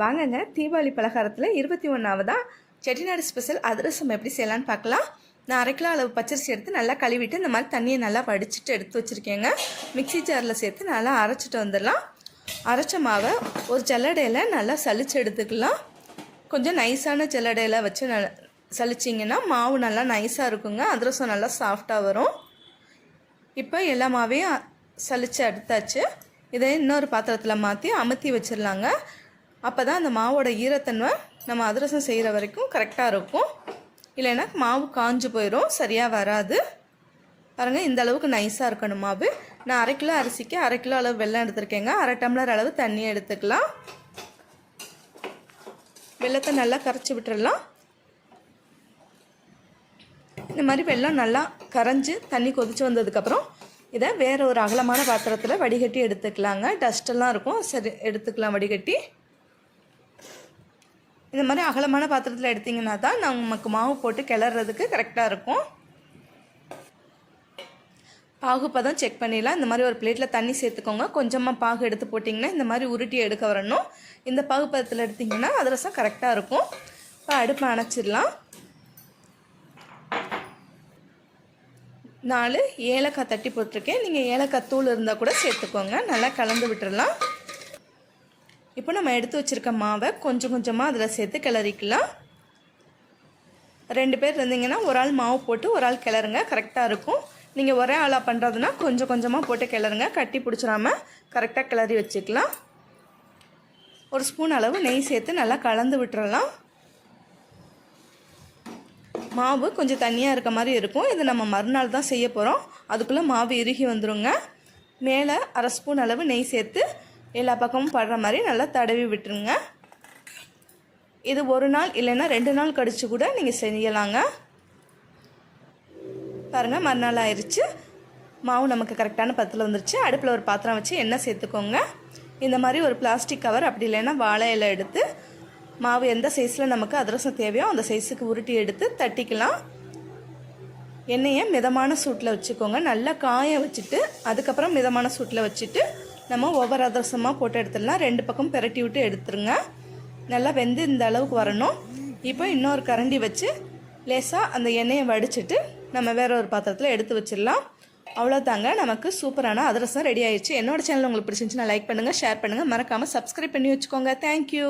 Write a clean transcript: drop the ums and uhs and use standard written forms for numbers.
வாங்கங்க Deepavali பலகாரத்தில் 21வது Chettinad special அதிரசம் எப்படி செய்யலான்னு பார்க்கலாம். நான் 1/2 கிலோ அளவு பச்சரிசி எடுத்து நல்லா கழுவிட்டு இந்த மாதிரி தண்ணியை நல்லா வடிச்சிட்டு எடுத்து வச்சுருக்கேங்க. மிக்சி ஜாரில் சேர்த்து நல்லா அரைச்சிட்டு வந்துடலாம். அரைச்ச மாவை ஒரு ஜல்லடையில் நல்லா சலிச்சு எடுத்துக்கலாம். கொஞ்சம் நைஸான ஜல்லடையில் வச்சு சலிச்சிங்கன்னா மாவு நல்லா நைஸாக இருக்குங்க. அதிரசம் நல்லா சாஃப்டாக வரும். இப்போ எல்லா மாவையும் சலித்து எடுத்தாச்சு. இதை இன்னொரு பாத்திரத்தில் மாற்றி அமுத்தி வச்சிடலாங்க. அப்போ தான் அந்த மாவோட ஈரத்தன்மை நம்ம அதிரசம் செய்கிற வரைக்கும் கரெக்டாக இருக்கும். இல்லைன்னா மாவு காஞ்சு போயிடும், சரியாக வராது. பாருங்கள், இந்த அளவுக்கு நைஸாக இருக்கணும் மாவு. நான் 1/2 கிலோ அரிசிக்கு 1/2 கிலோ அளவு வெல்லம் எடுத்துருக்கேங்க. 1/2 டம்ளர் அளவு தண்ணி எடுத்துக்கலாம். வெல்லத்தை நல்லா கரைச்சி விட்டுடலாம். இந்த மாதிரி வெல்லம் நல்லா கரைஞ்சி தண்ணி கொதித்து வந்ததுக்கப்புறம் இதை வேறு ஒரு அகலமான பாத்திரத்தில் வடிகட்டி எடுத்துக்கலாங்க. டஸ்ட்டெல்லாம் இருக்கும், சரி எடுத்துக்கலாம் வடிகட்டி. இந்த மாதிரி அகலமான பாத்திரத்தில் எடுத்திங்கன்னா தான் நமக்கு மாவு போட்டு கிளறதுக்கு கரெக்டாக இருக்கும். பாகுப்பதம் செக் பண்ணிடலாம். இந்த மாதிரி ஒரு பிளேட்டில் தண்ணி சேர்த்துக்கோங்க. கொஞ்சமாக பாகு எடுத்து போட்டிங்கன்னா இந்த மாதிரி உருட்டி எடுக்க வரணும். இந்த பாகுப்பதத்தில் எடுத்திங்கன்னா அதிரசம் கரெக்டாக இருக்கும். இப்போ அடுப்பை அணைச்சிடலாம். 4 ஏலக்காய் தட்டி போட்டிருக்கேன். நீங்கள் ஏலக்காய் தூள் இருந்தால் கூட சேர்த்துக்கோங்க. நல்லா கலந்து விட்டுடலாம். இப்போ நம்ம எடுத்து வச்சுருக்க மாவை கொஞ்சம் கொஞ்சமாக அதில் சேர்த்து கிளறிக்கலாம். 2 பேர் இருந்தீங்கன்னா ஒரு ஆள் மாவு போட்டு ஒரு ஆள் கிளறுங்க, கரெக்டாக இருக்கும். நீங்கள் ஒரே ஆளாக பண்ணுறதுனா கொஞ்சம் கொஞ்சமாக போட்டு கிளறுங்க, கட்டி பிடிச்சிடாம கரெக்டாக கிளறி வச்சுக்கலாம். ஒரு ஸ்பூன் அளவு நெய் சேர்த்து நல்லா கலந்து விட்டுறலாம். மாவு கொஞ்சம் தண்ணியாக இருக்க மாதிரி இருக்கும். இது நம்ம மறுநாள் தான் செய்ய போகிறோம். அதுக்குள்ளே மாவு இறுகி வந்துடுங்க. மேலே 1/2 ஸ்பூன் அளவு நெய் சேர்த்து எல்லா பக்கமும் படுற மாதிரி நல்லா தடவி விட்டுருங்க. இது ஒரு நாள் இல்லைன்னா 2 நாள் கழித்து கூட நீங்கள் செய்யலாங்க. பாருங்கள், மறுநாள் ஆயிடுச்சு. மாவு நமக்கு கரெக்டான பதத்தில் வந்துருச்சு. அடுப்பில் ஒரு பாத்திரம் வச்சு எண்ணெய் சேர்த்துக்கோங்க. இந்த மாதிரி ஒரு பிளாஸ்டிக் கவர், அப்படி இல்லைன்னா வாழை இலை எடுத்து மாவு எந்த சைஸில் நமக்கு அதிரசம் தேவையோ அந்த சைஸுக்கு உருட்டி எடுத்து தட்டிக்கலாம். எண்ணெயை மிதமான சூட்டில் வச்சுக்கோங்க. நல்லா காய வச்சுட்டு அதுக்கப்புறம் மிதமான சூட்டில் வச்சுட்டு நம்ம ஒவ்வொரு அதிரசமாக போட்டு எடுத்துடலாம். 2 பக்கம் பெரட்டி விட்டு எடுத்துருங்க. நல்லா வெந்து இந்த அளவுக்கு வரணும். இப்போ இன்னொரு கரண்டி வச்சு லேசாக அந்த எண்ணெயை வடிச்சிட்டு நம்ம வேற ஒரு பாத்திரத்தில் எடுத்து வச்சிடலாம். அவ்வளோதாங்க, நமக்கு சூப்பரான அதிரசம் ரெடி ஆயிடுச்சு. என்னோட சேனல் உங்களுக்கு பிடிச்சிருந்துச்சுன்னா லைக் பண்ணுங்கள், ஷேர் பண்ணுங்கள், மறக்காமல் சப்ஸ்கிரைப் பண்ணி வச்சுக்கோங்க. தேங்க்யூ.